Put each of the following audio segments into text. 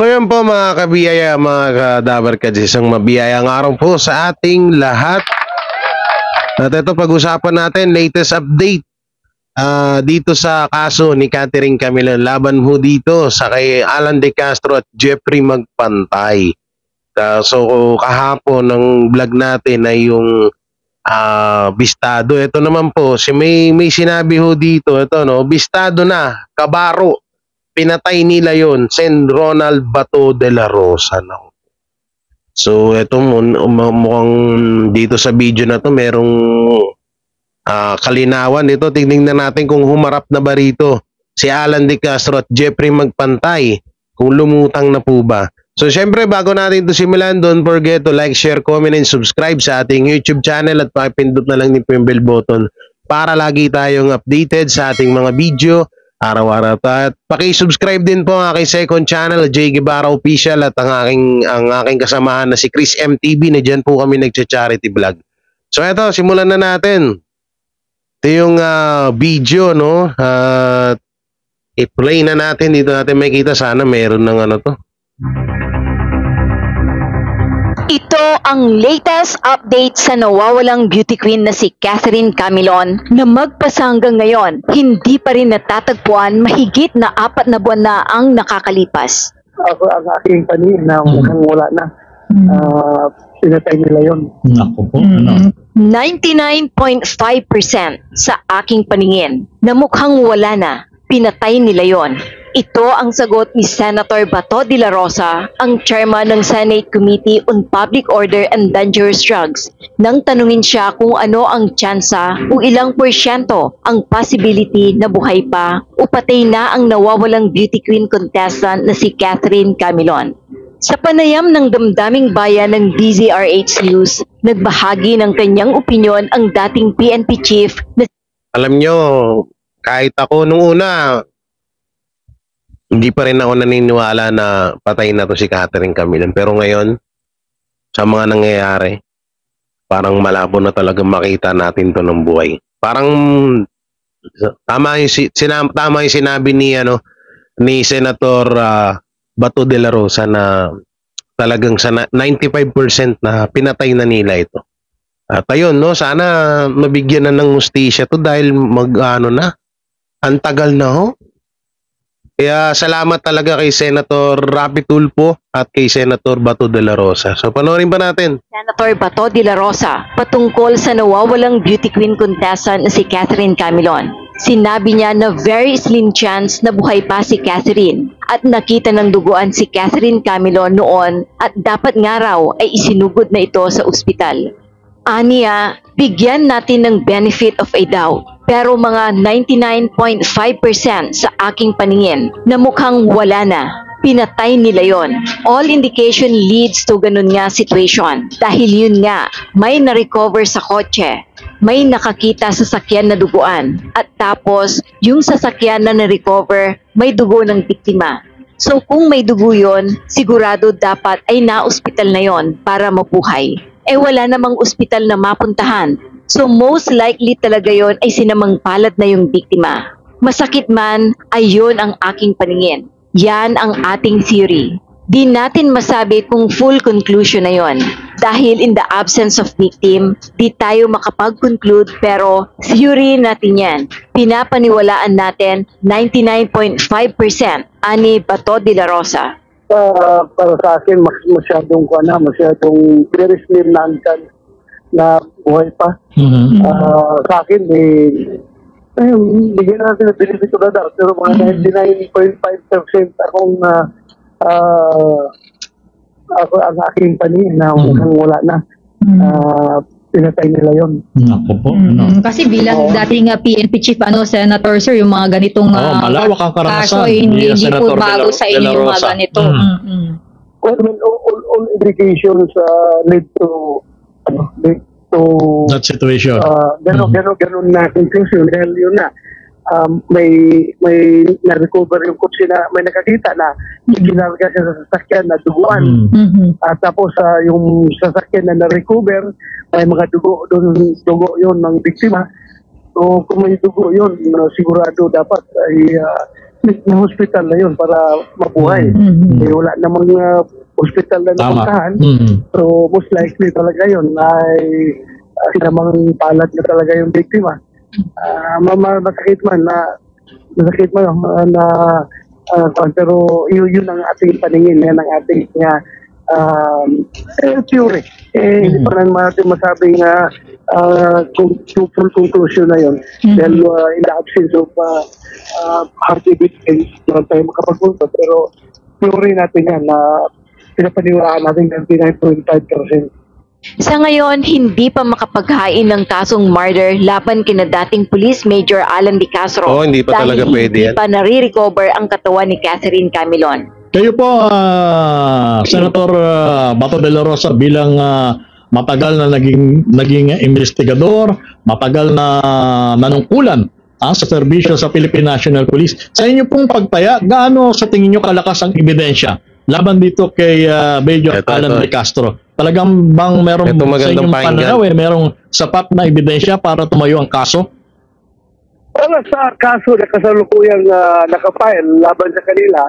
So yun po mga kabiyaya, mga kadabar kads, isang mabiyayang araw po sa ating lahat. At ito pag-usapan natin, latest update dito sa kaso ni Catherine Camilo laban ho dito sa kay Alan De Castro at Jeffrey Magpantay. So kahapon ng vlog natin ay yung bistado. Ito naman po, may sinabi ho dito, ito no, bistado na, kabaro. Pinatay nila yon, Sen Ronald Bato de la Rosa. No? So, ito mukhang dito sa video na to merong kalinawan. Ito, tignan natin kung humarap na ba rito si Alan De Castro at Jeffrey Magpantay. Kung lumutang na po ba. So, syempre, bago natin ito simulan, don't forget to like, share, comment, and subscribe sa ating YouTube channel at pakipindot na lang din po yung bell button para lagi tayong updated sa ating mga video araw-araw. At paki-subscribe din po ang aking second channel, J. Guevara Official, at ang aking kasamahan na si Chris MTV, na dyan po kami nagcha-charity vlog. So eto, simulan na natin. Ito yung video, no? I-play na natin. Dito natin makikita. Sana meron ng ano to. Ito ang latest update sa nawawalang beauty queen na si Catherine Camilon na magpasa hanggang ngayon, hindi pa rin natatagpuan, mahigit na 4 na buwan na ang nakakalipas. Ako ang aking panin na mukhang wala na. Pinatay nila yun. Naku po. 99.5% sa aking paningin na mukhang wala na, pinatay nila yon. Ito ang sagot ni Senator Bato de la Rosa, ang chairman ng Senate Committee on Public Order and Dangerous Drugs, nang tanungin siya kung ano ang tsansa o ilang porsyento ang possibility na buhay pa o patay na ang nawawalang beauty queen contestant na si Catherine Camilon. Sa panayam ng damdaming bayan ng DZRH News, nagbahagi ng kanyang opinyon ang dating PNP chief na alam nyo, kahit ako nung una, hindi pa rin ako naniniwala na patay na to si Catherine Camilon. Pero ngayon, sa mga nangyayari, parang malabo na talaga makita natin to ng buhay. Parang tama yung sinabi ni Senator Bato de la Rosa na talagang sa 95% na pinatay na nila ito. At ayun, no, sana mabigyan na ng hustisya to dahil ang tagal na ho. Kaya salamat talaga kay Senator Rapi Tulfo at kay Senator Bato de la Rosa. So panoorin pa natin. Senator Bato de la Rosa patungkol sa nawawalang beauty queen contestant na si Catherine Camilon. Sinabi niya na very slim chance na buhay pa si Catherine at nakita ng duguan si Catherine Camilon noon at dapat nga raw ay isinugod na ito sa ospital. Aniya, bigyan natin ng benefit of a doubt. Pero mga 99.5% sa aking paningin na mukhang wala na. Pinatay nila yon. All indication leads to ganun nga situation. Dahil yun nga, may na-recover sa kotse. May nakakita sa sasakyan na duguan. At tapos, yung sasakyan na na-recover, may dugo ng biktima. So kung may dugo yon, sigurado dapat ay na-ospital na yon para mabuhay. Wala namang ospital na mapuntahan. So most likely talaga yon ay sinamang palad na yung biktima. Masakit man, ay yun ang aking paningin. Yan ang ating theory. Di natin masabi kung full conclusion na yon. Dahil in the absence of victim, di tayo makapag-conclude pero theory natin yan. Pinapaniwalaan natin 99.5% ani Bato de la Rosa. Para sa akin, masyadong very slim na buhay pa. Sa akin, bigyan natin ng benefit of the doubt. Pero mga 99.5% akong ako ang aking panin na mukhang wala na. Pinatay nila yun. Naku po. Kasi bilang dating PNP chief, Senator Sir, yung mga ganitong malawak ang karanasan. kaso, hindi po bago sa inyo yung mga ganito. Well, I mean, all indications lead to that situation. Ganun na conclusion. Dahil yun na, may na-recover yung kutsi na may nakakita na ginarga siya sa sasakyan na duguan. At tapos yung sasakyan na na-recover, may mga dugo yun ng biktima. So kung may dugo yun, sigurado dapat ay ng hospital na yun para mabuhay. Eh, wala namang hospital na Tama. napuntahan. Mm. So, most likely talaga yun ay sinamang palad na talaga yung biktima. Masakit man pero yun ang ating paningin, yan ang ating theory. Hindi pa naman natin masabing full conclusion na yun. Dahil in the absence of hard evidence, naman tayo makapagpunta. Pero theory natin yan na pinapaniwalaan natin 99.5%. Sa ngayon, hindi pa makapaghain ng kasong murder laban kina dating Police Major Alan De Castro. Oo, hindi pa talaga pwede Hindi yan. pa nare-recover ang katawan ni Catherine Camilon. Kayo po, Senator Bato de la Rosa, bilang matagal na naging investigador, matagal na nanungkulan sa serbisyo sa Philippine National Police. Sa inyo pong pagtaya, gaano sa tingin nyo kalakas ang ebidensya laban dito kay Major Alan De Castro? Talagang bang meron Ito sa magandang inyong pakinggan. pananaw merong sapat na ebidensya para tumayo ang kaso? Para sa kaso na kasalukuyang nakapile laban sa kanila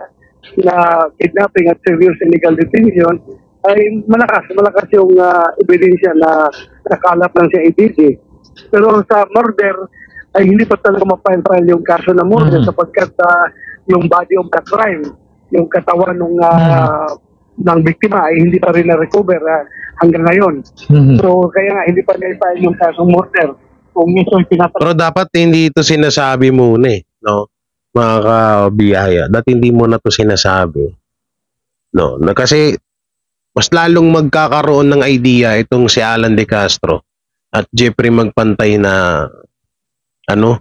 na kidnapping at serious illegal detention, ay malakas yung ebidensya na nakalap ng CIDG. Pero sa murder, ay hindi pa talaga mapile yung kaso na murder sapagkat yung body of the crime, yung katawan ng biktima ay hindi pa rin na-recover hanggang ngayon. So kaya nga hindi pa na-file yung kasong murder. Kung ito ay Pero dapat hindi ito sinasabi muna no? Mga kabiyaya. Dati hindi mo na ito sinasabi. No? Kasi mas lalong magkakaroon ng idea itong si Alan De Castro at Jeffrey Magpantay na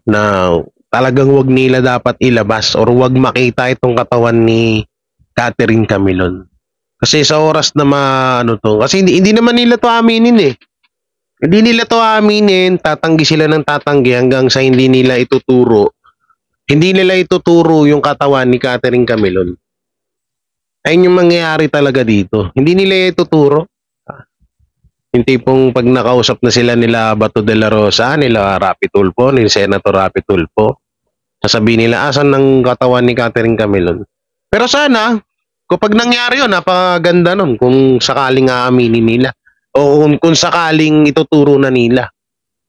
na talagang wag nila dapat ilabas or wag makita itong katawan ni Catherine Camilon. Kasi sa oras na kasi hindi naman nila to aminin Hindi nila to aminin, tatanggi sila ng tatanggi hanggang sa hindi nila ituturo. Hindi nila ituturo yung katawan ni Catherine Camilon. Ayun yung mangyayari talaga dito. Hindi nila ituturo. Yung tipong pag nakausap na sila nila Bato de la Rosa, nila Rapi Tulfo, ni Senator Rapi Tulfo, sasabihin nila, asan ng katawan ni Catherine Camilon? Pero sana, kapag nangyari yun, napakaganda nun kung sakaling aaminin nila. O kung sakaling ituturo na nila.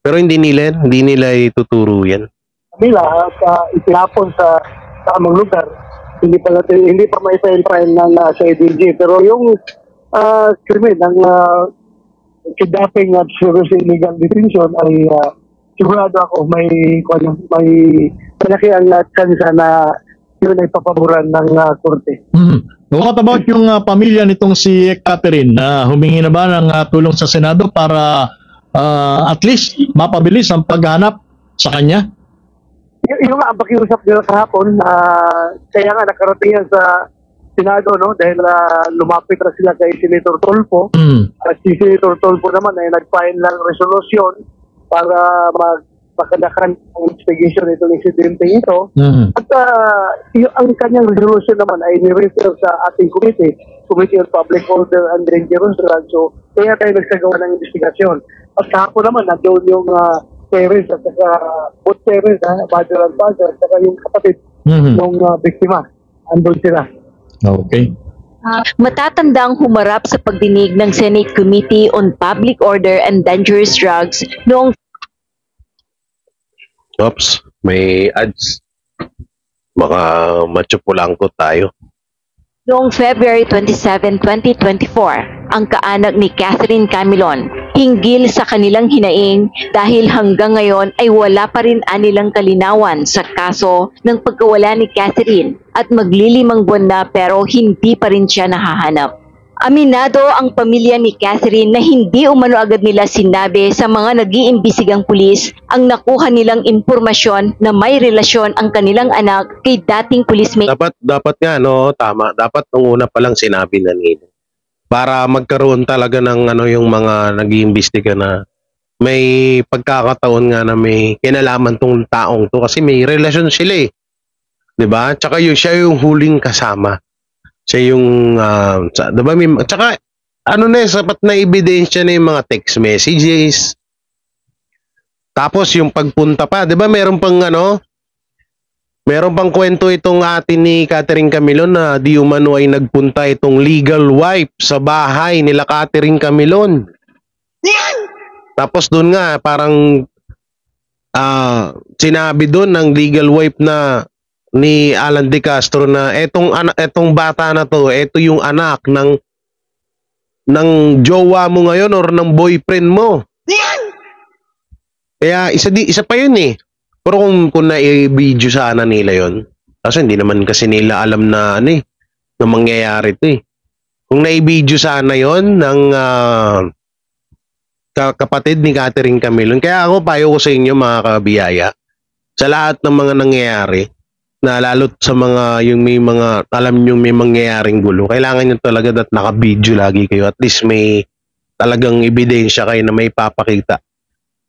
Pero hindi nila ituturo yan. Nila itinapon sa tamang lugar. Hindi pa may file ng CIDG. Pero yung krimen ng kidnapping at serious illegal detention ay sigurado ako may malaki ang chance na yun ay papaboran ng korte. What about yung pamilya nitong si Catherine na humingi na ba ng tulong sa Senado para at least mapabilis ang paghanap sa kanya? Yung nga ang pakiusap nila kahapon, kaya nga nakarating yan sa Senado, no? Dahil lumapit na sila kay Senator Tulfo. At si Senator Tulfo naman ay nag-file ng resolusyon para magpakadakan ang investigation itong insidente ito. At ang kanyang resolution naman ay ni-refer sa ating Committee on Public Order and Dangerous Drugs. So, kaya tayo nagsagawa ng investigasyon. At kahapon naman, nandoon yung parents at saka both parents, mother and father, at saka yung kapatid ng biktima. Andun sila. Okay. Matatandang humarap sa pagdinig ng Senate Committee on Public Order and Dangerous Drugs noong Oops, may ads. Baka matsupulangko tayo. Noong February 27, 2024, ang kaanak ni Catherine Camilon hinggil sa kanilang hinaing dahil hanggang ngayon ay wala pa rin anilang kalinawan sa kaso ng pagkawala ni Catherine at maglilimang buwan na pero hindi pa rin siya nahahanap. Aminado ang pamilya ni Catherine na hindi umano agad nila sinabi sa mga nag-iimbisigang pulis ang nakuha nilang impormasyon na may relasyon ang kanilang anak kay dating police major. Dapat nga, no, tama. Dapat nung una pa lang sinabi na nila. Para magkaroon talaga ng yung mga nag-iimbestiga na may pagkakataon nga na may kinalaman tong taong to kasi may relasyon sila 'Di ba? Tsaka siya yung huling kasama. Siya yung, diba, tsaka, sapat na ebidensya na yung mga text messages. Tapos yung pagpunta pa, diba, meron pang Meron pang kwento itong atin ni Catherine Camilon na di umano ay nagpunta itong legal wife sa bahay nila Catherine Camilon. Tapos doon nga parang sinabi doon ng legal wife na ni Alan De Castro na etong bata na to, ito yung anak ng jowa mo ngayon or ng boyfriend mo. Kaya isa pa yun eh. Pero kung na-video sana nila yon, kasi hindi naman kasi nila alam na na mangyayari to eh. Kung na-video sana yon ng kapatid ni Catherine Camilon, kaya ako payo ko sa inyo mga kabiyaya, sa lahat ng mga nangyayari, na lalo't sa mga yung may mga alam nyo may mangyayaring gulo, kailangan nyo talaga that naka-video lagi kayo, at least may talagang ebidensya kayo na may papakita,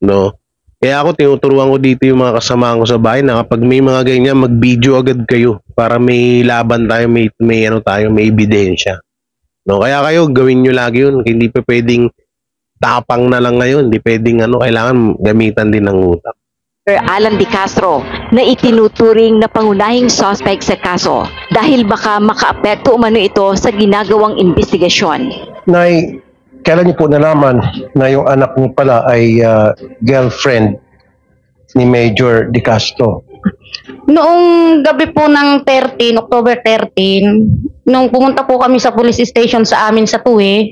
no? Kaya ako tinuturuan ko dito yung mga kasama ko sa bahay na kapag may mga ganyan, mag-video agad kayo para may laban tayo, may may ebidensya. No, kaya kayo gawin niyo lagi 'yun. Hindi pa pwedeng tapang na lang ngayon, hindi pwedeng kailangan gamitan din ng utak. Sir Alan De Castro na itinuturing na pangunahing suspect sa kaso dahil baka makaapekto umano ito sa ginagawang investigasyon. Nay, kailan niyo po nalaman na yung anak niyo pala ay girlfriend ni Major De Castro? Noong gabi po ng October 13, nung pumunta po kami sa police station sa amin sa Tuwe,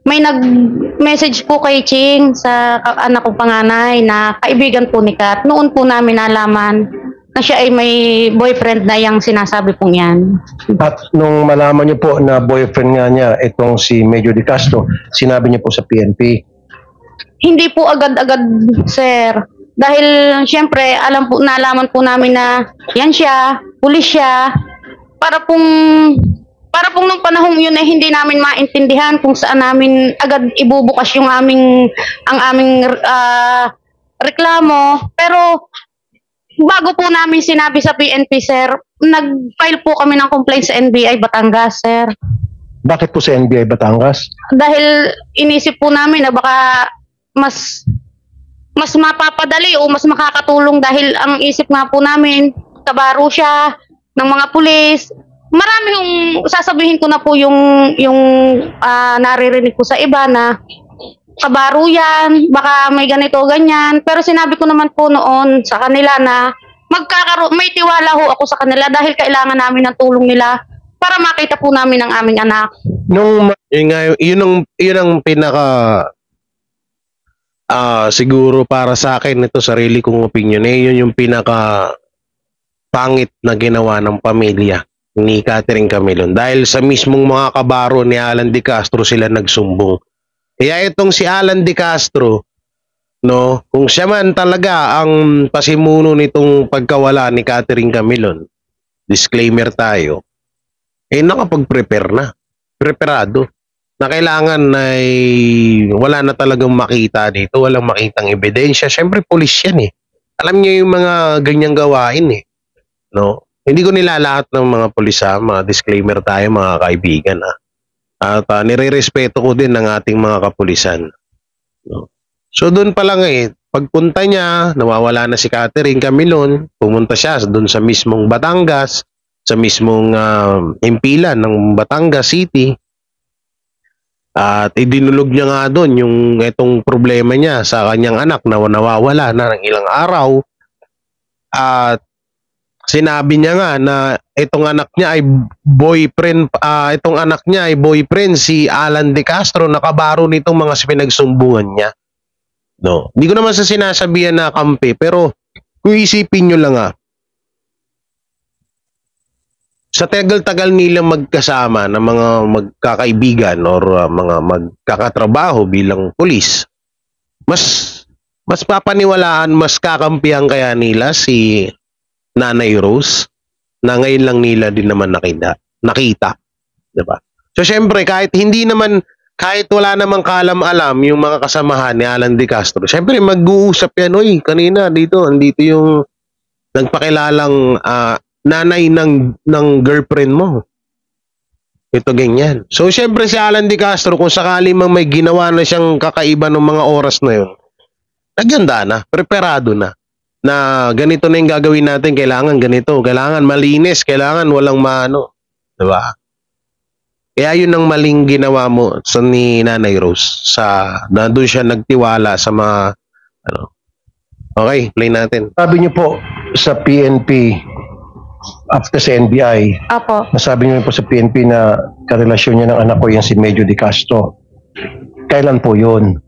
may nag-message po kay Ching sa anak kong panganay na kaibigan po ni Kat. Noon po namin nalaman na siya ay may boyfriend na yung sinasabi pong yan. At nung malaman niyo po na boyfriend nga niya itong si Major De Castro, sinabi niyo po sa PNP? Hindi po agad-agad, sir. Dahil siyempre, nalaman po namin na yan siya, pulis siya, para pong nung panahong yun ay hindi namin maintindihan kung saan namin agad ibubukas ang aming reklamo. Pero bago po namin sinabi sa PNP, sir, nag-file po kami ng complaint sa NBI Batangas, sir. Bakit po sa NBI Batangas? Dahil inisip po namin na baka mas mapapadali o mas makakatulong dahil ang isip nga po namin, kabaro siya ng mga pulis. Marami yung sasabihin ko na po yung naririnig ko sa iba na kabaro yan, baka may ganito ganyan. Pero sinabi ko naman po noon sa kanila na may tiwala ho ako sa kanila dahil kailangan namin ng tulong nila para makita po namin ang aming anak. Yun ang pinaka siguro para sa akin, ito sarili kong opinion, yun yung pinaka pangit na ginawa ng pamilya ni Catherine Camilon dahil sa mismong mga kabaro ni Alan De Castro sila nagsumbong. Kaya itong si Alan De Castro, no, kung siya man talaga ang pasimuno nitong pagkawala ni Catherine Camilon, disclaimer tayo, nakapag-prepare na, preparado, na kailangan ay wala na talagang makita dito, walang makitang ebidensya. Siyempre, pulis yan eh. Alam niyo yung mga ganyang gawain eh. No? Hindi ko nilalahat ng mga pulis, mga disclaimer tayo mga kaibigan. At nire-respeto ko din ng ating mga kapulisan. No? So doon pa lang pagpunta niya, nawawala na si Catherine Camilon, pumunta siya doon sa mismong Batangas, sa mismong impilan ng Batangas City. At idinulog niya nga doon yung itong problema niya sa kanyang anak na nawawala na ng ilang araw. At sinabi niya nga na itong anak niya ay boyfriend si Alan De Castro, nakabaro nitong mga pinagsumbungan niya. No, hindi ko naman sa sinasabihan na kampi, pero kung isipin niyo lang sa tagal-tagal nilang magkasama ng mga magkakaibigan or mga magkakatrabaho bilang pulis, mas papaniwalaan, mas kakampihan kaya nila si Nanay Rose na ngayon lang nila din naman nakita, diba? So syempre kahit wala namang kalam-alam yung mga kasamahan ni Alan De Castro, syempre mag-uusap yan, kanina andito yung nagpakilalang nanay ng girlfriend mo. Ito ganyan. So syempre si Alan De Castro, kung sakali mang may ginawa na siyang kakaiba ng mga oras na yun, nagyanda na, preparado na. na ganito na yung gagawin natin, kailangan ganito, kailangan malinis, kailangan walang maano, diba? Kaya yun ang maling ginawa mo sa ni Nanay Rose, sa na doon siya nagtiwala sa mga ano. Okay, play natin. Sabi niyo po sa PNP, after sa NBI, Apo. nasabi niyo po sa PNP na karelasyon niya ng anak ko yan si Medyo De Castro. Kailan po yun?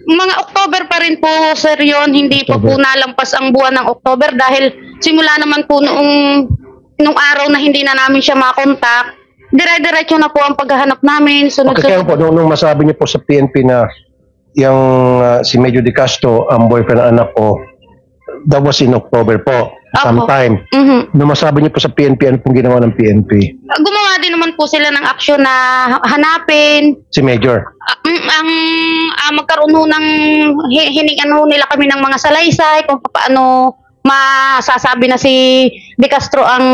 Mga October pa rin po, sir, yun. Hindi pa po October. nalampas ang buwan ng October dahil simula naman po nung araw na hindi na namin siya makontak, dire-diretso na po ang paghahanap namin. Okay, kaya po, nung masabi niyo po sa PNP na yung si Medyo De Castro, ang boyfriend ng anak ko, that was in October po, sometime. Nung masabi niyo po sa PNP, ano pong ginawa ng PNP? Gumawa din naman po sila ng aksyon na hanapin. Si Major. Magkaroon ho ng hiningan ho nila kami ng mga salaysay kung paano masasabi na si De Castro ang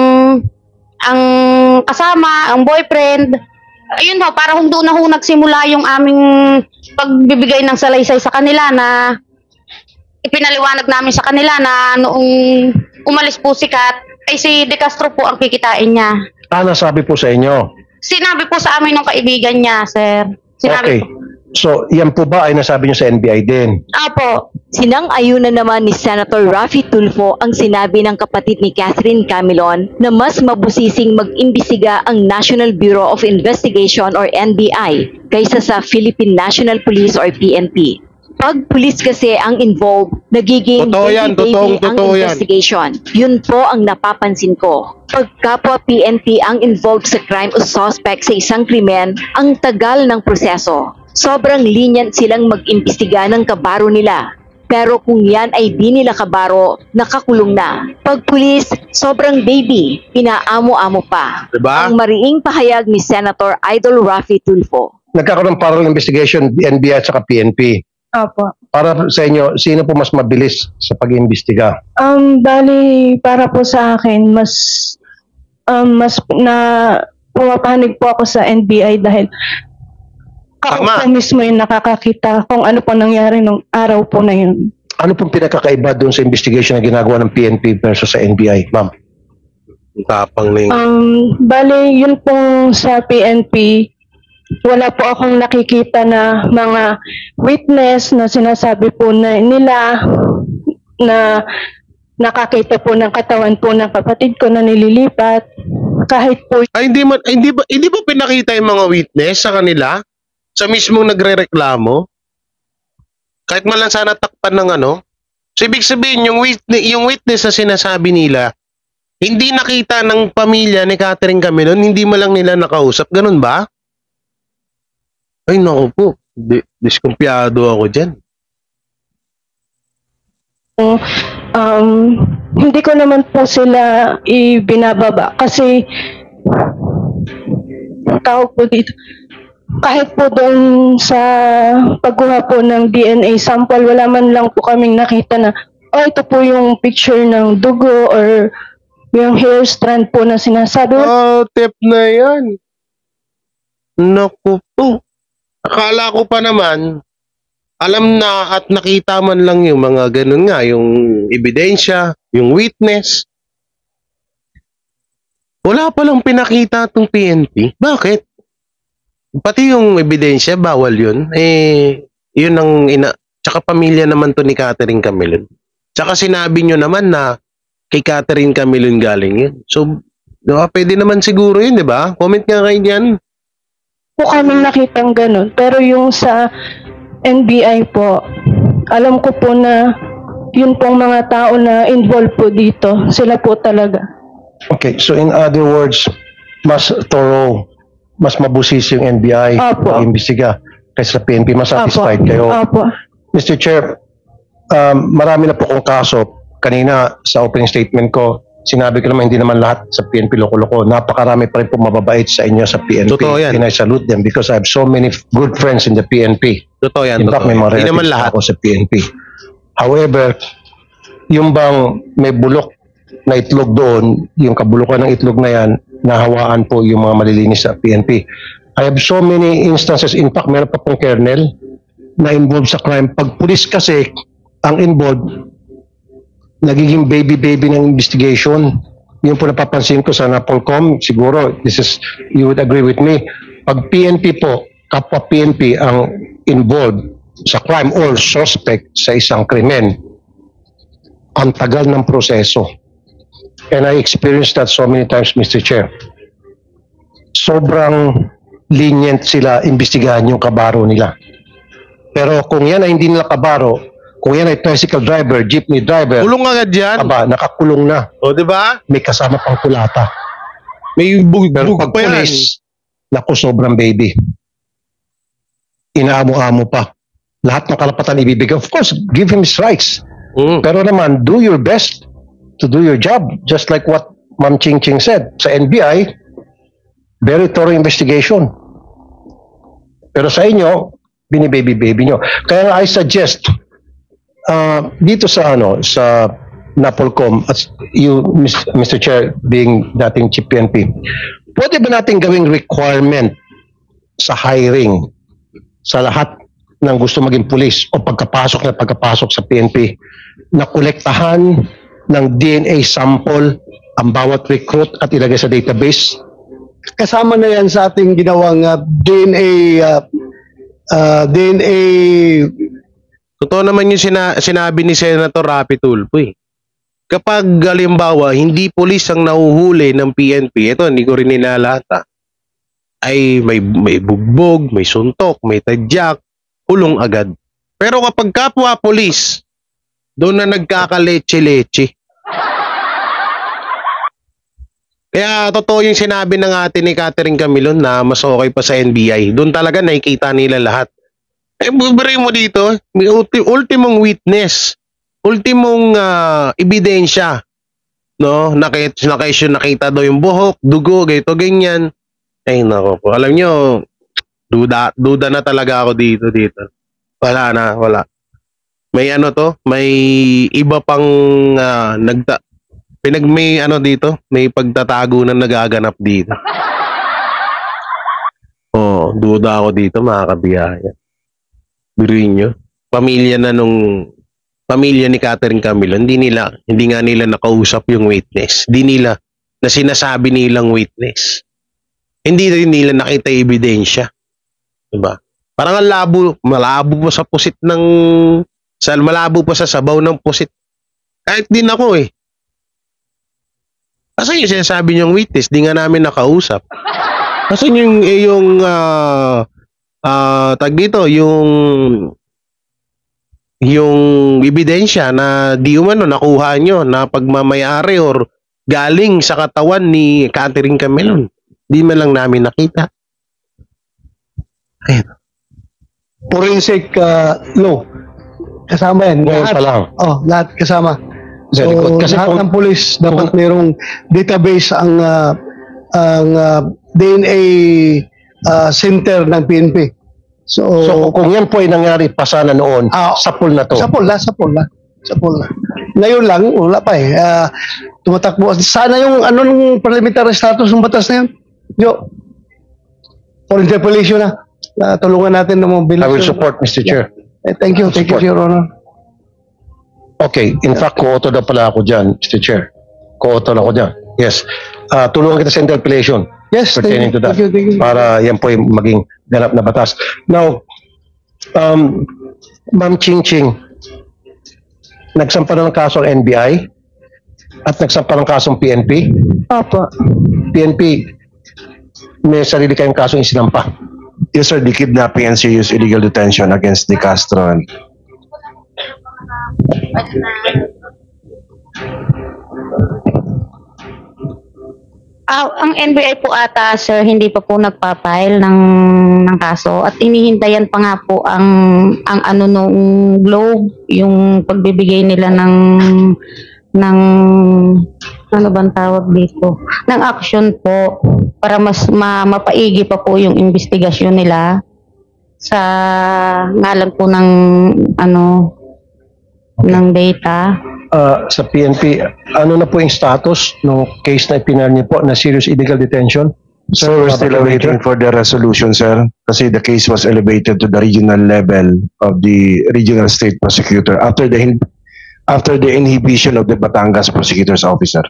kasama, ang boyfriend. Ayun ho, para doon na ho nagsimula yung aming pagbibigay ng salaysay sa kanila na ipinaliwanag namin sa kanila na noong umalis po si Kat, ay si De Castro po ang kikitain niya. Nasabi po sa inyo. Sinabi po sa amin ng kaibigan niya, sir. Sinabi Okay. po. So, yan po ba ay nasabi niyo sa NBI din? Apo. Sinang-ayunan naman ni Senator Raffy Tulfo ang sinabi ng kapatid ni Catherine Camilon na mas mabusising mag-imbestiga ang National Bureau of Investigation or NBI kaysa sa Philippine National Police or PNP. Pag pulis kasi ang involved, nagiging Totoo yan, baby-baby ang totoo yan. investigation. Yun po ang napapansin ko. Pag kapwa PNP ang involved sa crime o suspect sa isang krimen, ang tagal ng proseso. Sobrang lenient silang mag-imbestiga ng kabaro nila. Pero kung yan ay di nila kabaro, nakakulong na. Pag pulis, sobrang baby, pinaamo-amo pa. Diba? Ang mariing pahayag ni Senator Idol Raffy Tulfo. Nagkakaroon parang investigation, NBI at saka PNP. Opo. Para sa inyo, sino po mas mabilis sa pag-iimbestiga? Bali, para po sa akin, mas na pumapanig po ako sa NBI dahil ako Tama. po mismo yung nakakakita kung ano po nangyari nung araw po na yun. Ano pong pinakakaiba doon sa investigation na ginagawa ng PNP versus sa NBI, ma'am? Ang tapang na Bali, yun pong sa PNP, wala po akong nakikita na mga witness na sinasabi po na nila na nakakita po ng katawan po ng kapatid ko na nililipat. Kahit po Ay, hindi ba pinakita yung mga witness sa kanila? Sa mismong nagrereklamo? Kahit man lang sana takpan ng ano? So, ibig sabihin, yung witness na sinasabi nila, hindi nakita ng pamilya ni Catherine Camilon, hindi mo lang nila nakausap. Ganun ba? Ay, naku po. Diskumpiyado ako dyan. hindi ko naman po sila ibinababa kasi tawag po dito. Kahit po doon sa pagkuha po ng DNA sample, wala man lang po kaming nakita na, ito po yung picture ng dugo or yung hair strand po na sinasabi. Tip na yan. Naku po. Akala ko pa naman, alam na at nakita man lang yung mga ganun nga, yung ebidensya, yung witness. Wala palang pinakita itong PNP. Bakit? Pati yung ebidensya, bawal yun. Yun ang tsaka pamilya naman to ni Catherine Camilon. Tsaka sinabi nyo naman na kay Catherine Camilon galing yun. So, diba, pwede naman siguro yun, di ba? Comment nga kayo dyan. Po kaming nakitang ganun. Pero yung sa NBI po, alam ko po na yun pong mga tao na involved po dito, sila po talaga. Okay, so in other words, mas thorough, mas mabusis yung NBI Opo. pag-imbestiga kaysa sa PNP. Mas satisfied Opo. kayo. Opo. Mr. Chair, marami na po kong kaso. Kanina sa opening statement ko, sinabi ko naman hindi naman lahat sa PNP loko-loko. Napakarami pa rin po mababait sa inyo sa PNP. Totoo yan. And I salute them because I have so many good friends in the PNP. Totoo yan. In fact, may mga Hindi naman relatives lahat. ako sa PNP. However, yung bang may bulok na itlog doon, yung kabulukan ng itlog na yan, nahawaan po yung mga malilinis sa PNP. I have so many instances, in fact, meron pa pong kernel na involved sa crime. Pag pulis kasi, ang involved, nagiging baby-baby ng investigation. Yun po napapansin ko sa NAPOLCOM, siguro, you would agree with me. Pag PNP po, kapwa PNP ang involved sa crime or suspect sa isang krimen, ang tagal ng proseso. And I experienced that so many times, Mr. Chair. Sobrang lenient sila imbestigahan yung kabaro nila. Pero kung yan ay hindi nila kabaro, kung yan ay tricycle driver, jeepney driver, Kulong agad yan. aba, nakakulong na. O, di ba? May kasama pang kulata. May Pero bug pag pa yan. police, naku, sobrang baby. Inaamo-amo pa. Lahat ng kalapatan ibibigay. Of course, give him his rights. Pero naman, do your best to do your job. Just like what Ma'am Ching Ching said. Sa NBI, very thorough investigation. Pero sa inyo, binibaby-baby nyo. Kaya nga I suggest, dito sa sa NAPOLCOM, at you, Mr. Chair, being dating Chief PNP, pwede ba natin gawing requirement sa hiring sa lahat ng gusto maging pulis o pagkapasok sa PNP na kolektahan ng DNA sample ang bawat recruit at ilagay sa database? Kasama na yan sa ating ginawang DNA Totoo naman yung sinabi ni Senator Rapi Tulfo eh. Kapag halimbawa, hindi pulis ang nahuhuli ng PNP, ito, hindi ko rin nilalata, ay may bugbog, may suntok, may tadyak, kulong agad. Pero kapag kapwa pulis, doon na nagkakaleche-leche. Kaya totoo yung sinabi ng atin ni Catherine Camilon na mas okay pa sa NBI. Doon talaga nakikita nila lahat. Eh, buburay mo dito, may ultimong witness, ultimong ebidensya, no? Nakita daw yung buhok, dugo, ganito, ganyan. Ay, nako po. Alam nyo, duda na talaga ako dito. Wala na, wala. May may iba pang may pagtatago na nagaganap dito. Oh, duda ako dito, mga kabiyaya. Biruin nyo. Pamilya ni Catherine Camilon, hindi nga nila nakausap yung witness. Na sinasabi nilang witness. Hindi rin nila nakita ebidensya. Diba? Parang malabo pa sa pusit malabo pa sa sabaw ng pusit. Kahit din ako eh. Kasi yung sinasabi niyong witness, di nga namin nakausap. Kasi yung tag dito, yung ebidensya na di umano nakuha nyo na pagmamayari or galing sa katawan ni Catherine Camilon. Di man lang namin nakita. Ayun. forensic law. Kasama yan. Ngayon pa lang. Lahat kasama. So, Very good. Kasi lahat ng pulis dapat mayroong database ang DNA center ng PNP. So kung yan po ay nangyari pa sana noon, sapul na to. Sapul na. Ngayon lang, wala pa eh. Tumatakbo. Sana yung nung parliamentary status ng batas na yun. For interpellation na. Tulungan natin ng mga bilis. I will support, Mr. Chair. Thank you, Your Honor. Okay, in fact, co-author na pala ako dyan, Mr. Chair. Co-author ako dyan. Yes. Tulungan kita sa interpellation. Yes, pertaining to that. thank you. Para yan po yung maging ganap na batas. Now, Ma'am Ching Ching, nagsampa na ng kaso ang NBI at nagsampa ng kasong PNP. Opo. PNP, may sarili kayong kaso yung sinampa. Yes, sir. The kidnapping and serious illegal detention against De Castro. Ang NBI po ata, sir, hindi pa po nagpa-file ng kaso at inihintayan pa nga po ang nung Globe, yung pagbibigay nila ng ano bang tawag dito, ng action po para mas mapaigi pa po yung investigasyon nila sa ngalan po ng ng data. Sa PNP, ano na po yung status ng case na ipinal niyo po na serious illegal detention? So we're still waiting for the resolution, sir. Kasi the case was elevated to the regional level of the regional state prosecutor after the inhibition of the Batangas prosecutor's officer.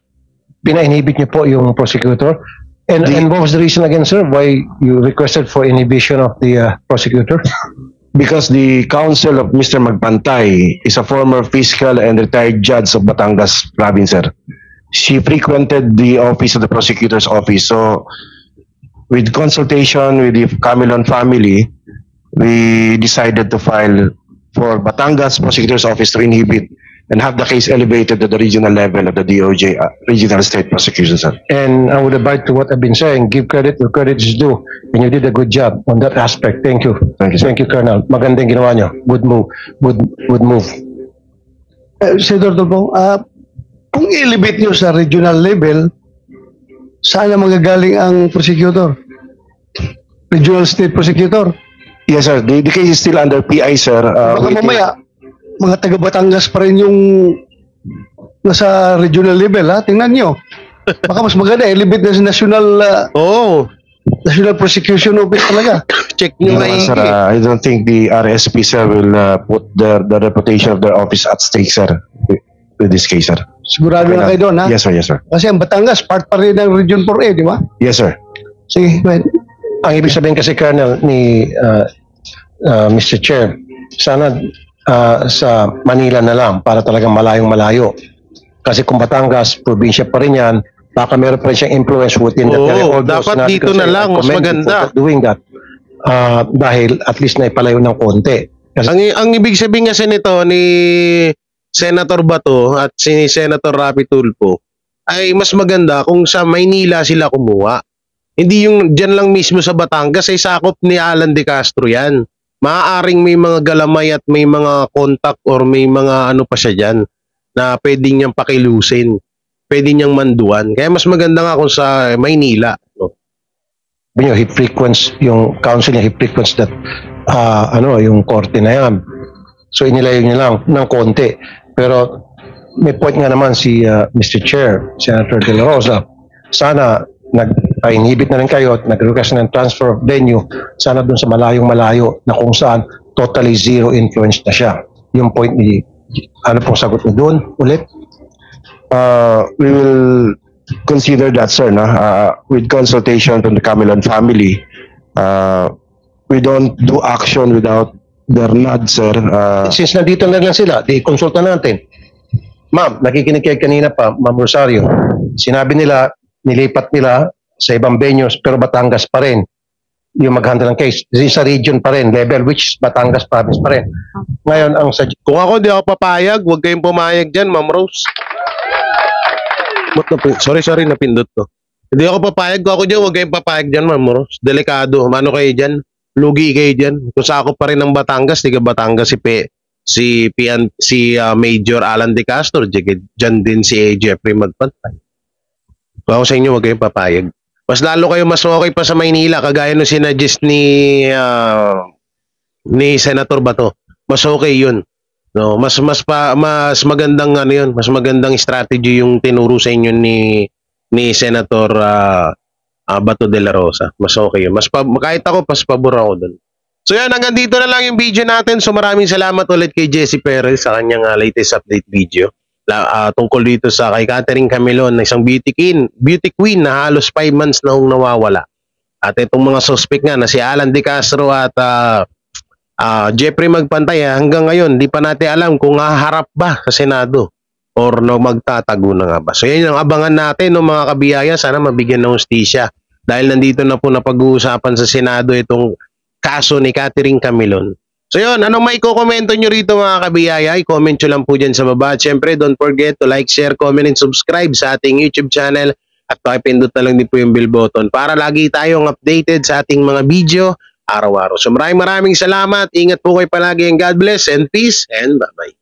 Pina-inhibit niyo po yung prosecutor? And what was the reason again, sir, why you requested for inhibition of the prosecutor? Because the counsel of Mr. Magpantay is a former fiscal and retired judge of Batangas province, sir. She frequented the office of the prosecutor's office. So, with consultation with the Camilon family, we decided to file for Batangas prosecutor's office to inhibit and have the case elevated to the regional level of the DOJ, regional state prosecution, sir. And I would abide to what I've been saying. Give credit where credit is due. And you did a good job on that aspect. Thank you. Thank you, sir. Thank you, Colonel. Magandang ginawa niyo. Good move. Good move. Senator Tolpo, kung i-elevate nyo sa regional level, saan na magagaling ang prosecutor? Regional state prosecutor? Yes, sir. The case is still under PI, sir. Baka mamaya, mga taga Batangas pa rin yung nasa regional level, ha? Tingnan nyo. Baka mas maganda, elevate na sa national national prosecution office talaga. Check nyo No, sir, I don't think the RSP, sir, will put the reputation of their office at stake, sir, with this case, sir. Sigurado na kayo doon, ha? Yes, sir. Yes, sir. Kasi ang Batangas, part pa rin ng Region 4A, di ba? Yes, sir. Sige, well, Ang ibig sabihin kasi, Colonel, ni Mr. Chair, sana sa Manila na lang para talagang malayong-malayo. Kasi kung Batangas, probinsya pa rin yan, baka meron pa rin siyang influence within that area. Dapat dito na lang, mas maganda. Doing that, dahil at least na ipalayo ng konti. Ang ibig sabihin kasi nito ni Senator Bato at si Senator Rapi Tulfo ay mas maganda kung sa Maynila sila kumuha. Hindi yung dyan lang mismo sa Batangas ay sakop ni Alan De Castro yan. Maaaring may mga galamay at may mga contact or may mga ano pa siya dyan na pwede niyang pakilusin. Pwede niyang manduan. Kaya mas maganda nga kung sa Maynila. No? He frequents, yung council niya, he frequents that, yung korte na yan. So inilayo niya lang ng konti. Pero may point nga naman si Mr. Chair, Senator De La Rosa, sana nag-inhibit na rin kayo at nag-request ng transfer of venue, sana dun sa malayong-malayo na kung saan totally zero influence na siya. Yung point ni, ano pong sagot niyo doon ulit? We will consider that, sir, with consultation from the Camilon family. We don't do action without their nod, sir. Since nandito na lang sila, di-consulta natin. Ma'am, nakikinig kayo kanina pa, Ma'am Rosario. Sinabi nila, nilipat nila sa ibang venues, pero Batangas pa rin yung mag-handle ng case. Sa region pa rin, level, which Batangas province pa rin. Ngayon, kung ako di ako papayag, huwag kayong pumayag dyan, Ma'am Rose. Sorry, napindot to. Hindi ako papayag, kung ako dyan, huwag kayong papayag dyan, Ma'am Rose. Delikado. Mano kayo dyan? Lugi kayo dyan. Kung sakop pa rin ng Batangas, di ka Batangas si Major Alan De Castro, dyan din si Jeffrey Magpantay. Kung ako sa inyo, huwag kayong papayag. Mas lalo kayo mas okay pa sa Maynila, kagaya nung sinadjust ni Senator Bato. Mas okay yun. No, mas magandang ano yun, mas magandang strategy yung tinuro sa inyo ni Senator Bato de la Rosa. Mas okay yun. Kahit ako, mas pabor ako doon. So yan, hanggang dito na lang yung video natin. So maraming salamat ulit kay Jessie Perez sa kanyang latest update video. Tungkol dito sa kay Catherine Camilon, na isang beauty queen na halos 5 months na hong nawawala. At itong mga suspect nga na si Alan De Castro at Jeffrey Magpantay, hanggang ngayon di pa natin alam kung haharap ba sa Senado or magtatago na nga ba. So yan ang abangan natin ng mga kabiyaya, sana mabigyan ng hustisya dahil nandito na po na pag-uusapan sa Senado itong kaso ni Catherine Camilon. So yun, anong may kukomento nyo rito mga kabiyaya? I-comment nyo lang po dyan sa baba. At syempre, don't forget to like, share, comment, and subscribe sa ating YouTube channel. At pakipindot na lang din po yung bell button para lagi tayong updated sa ating mga video araw-araw. So maraming salamat. Ingat po kayo palagi and God bless and peace and bye-bye.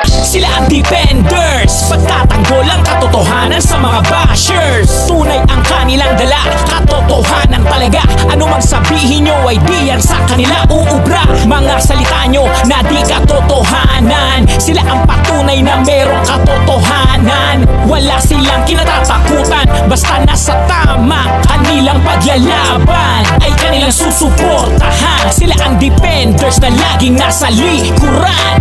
Sila ang defenders, pagtatanggol ang katotohanan sa mga bashers. Tunay ang kanilang dala, katotohanan talaga. Ano mang sabihin nyo ay di yan sa kanila uubra. Mga salita nyo na di katotohanan. Sila ang patunay na merong katotohanan. Wala silang kinatatakutan, basta nasa tama kanilang paglalaban ay kanilang susuportahan. Sila ang defenders na laging nasa likuran